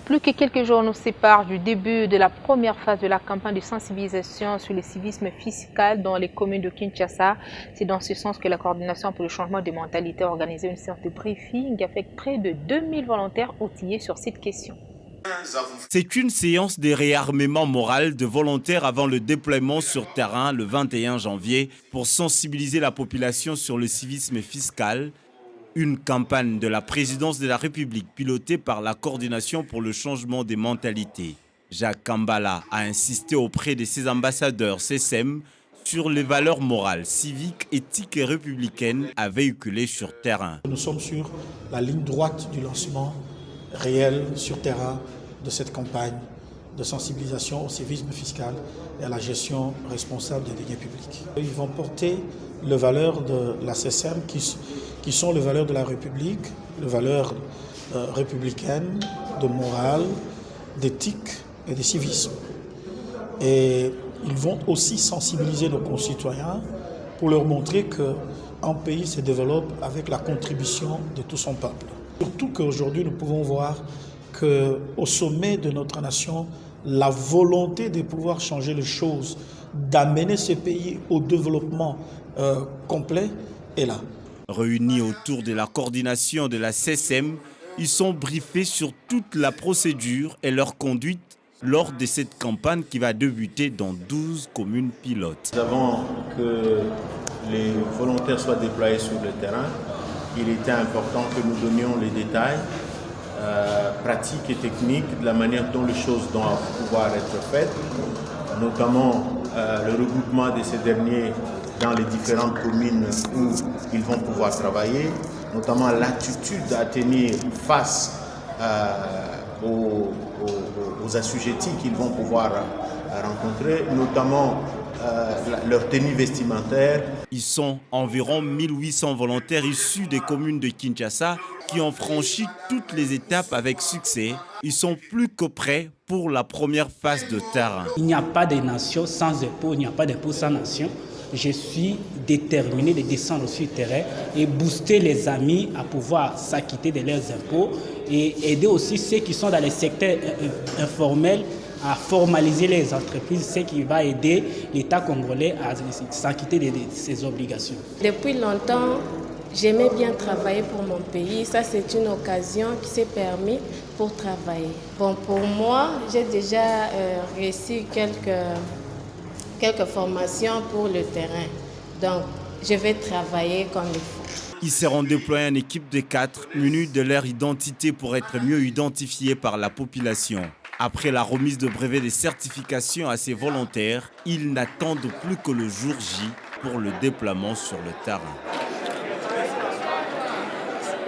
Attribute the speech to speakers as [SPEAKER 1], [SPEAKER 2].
[SPEAKER 1] Plus que quelques jours nous séparent du début de la première phase de la campagne de sensibilisation sur le civisme fiscal dans les communes de Kinshasa. C'est dans ce sens que la coordination pour le changement de mentalité a organisé une séance de briefing avec près de 2000 volontaires outillés sur cette question.
[SPEAKER 2] C'est une séance de réarmement moral de volontaires avant le déploiement sur terrain le 21 janvier pour sensibiliser la population sur le civisme fiscal. Une campagne de la présidence de la République pilotée par la coordination pour le changement des mentalités. Jacques Kambala a insisté auprès de ses ambassadeurs CSM sur les valeurs morales, civiques, éthiques et républicaines à véhiculer sur terrain.
[SPEAKER 3] Nous sommes sur la ligne droite du lancement réel sur terrain de cette campagne de sensibilisation au civisme fiscal et à la gestion responsable des deniers publics. Ils vont porter les valeurs de la CSM qui sont les valeurs de la République, les valeurs républicaines, de morale, d'éthique et de civisme. Et ils vont aussi sensibiliser nos concitoyens pour leur montrer qu'un pays se développe avec la contribution de tout son peuple. Surtout qu'aujourd'hui, nous pouvons voir qu'au sommet de notre nation, la volonté de pouvoir changer les choses, d'amener ce pays au développement complet est là.
[SPEAKER 2] Réunis autour de la coordination de la CSM, ils sont briefés sur toute la procédure et leur conduite lors de cette campagne qui va débuter dans 12 communes pilotes.
[SPEAKER 4] Avant que les volontaires soient déployés sur le terrain, il était important que nous donnions les détails pratiques et techniques de la manière dont les choses doivent pouvoir être faites, notamment le regroupement de ces derniers dans les différentes communes où ils vont pouvoir travailler, notamment l'attitude à tenir face aux assujettis qu'ils vont pouvoir rencontrer, notamment leur tenue vestimentaire.
[SPEAKER 2] Ils sont environ 1800 volontaires issus des communes de Kinshasa qui ont franchi toutes les étapes avec succès. Ils sont plus que prêts pour la première phase de terrain.
[SPEAKER 5] Il n'y a pas de nation sans impôt, il n'y a pas d'impôt sans nation. Je suis déterminé de descendre sur le terrain et booster les amis à pouvoir s'acquitter de leurs impôts et aider aussi ceux qui sont dans les secteurs informels à formaliser les entreprises, ce qui va aider l'État congolais à s'acquitter de ses obligations.
[SPEAKER 6] Depuis longtemps, j'aimais bien travailler pour mon pays. Ça, c'est une occasion qui s'est permise pour travailler. Bon, pour moi, j'ai déjà reçu quelques formations pour le terrain. Donc, je vais travailler comme il faut.
[SPEAKER 2] Ils seront déployés en équipe de 4, munis de leur identité pour être mieux identifiés par la population. Après la remise de brevets de certification à ces volontaires, ils n'attendent plus que le jour J pour le déploiement sur le terrain.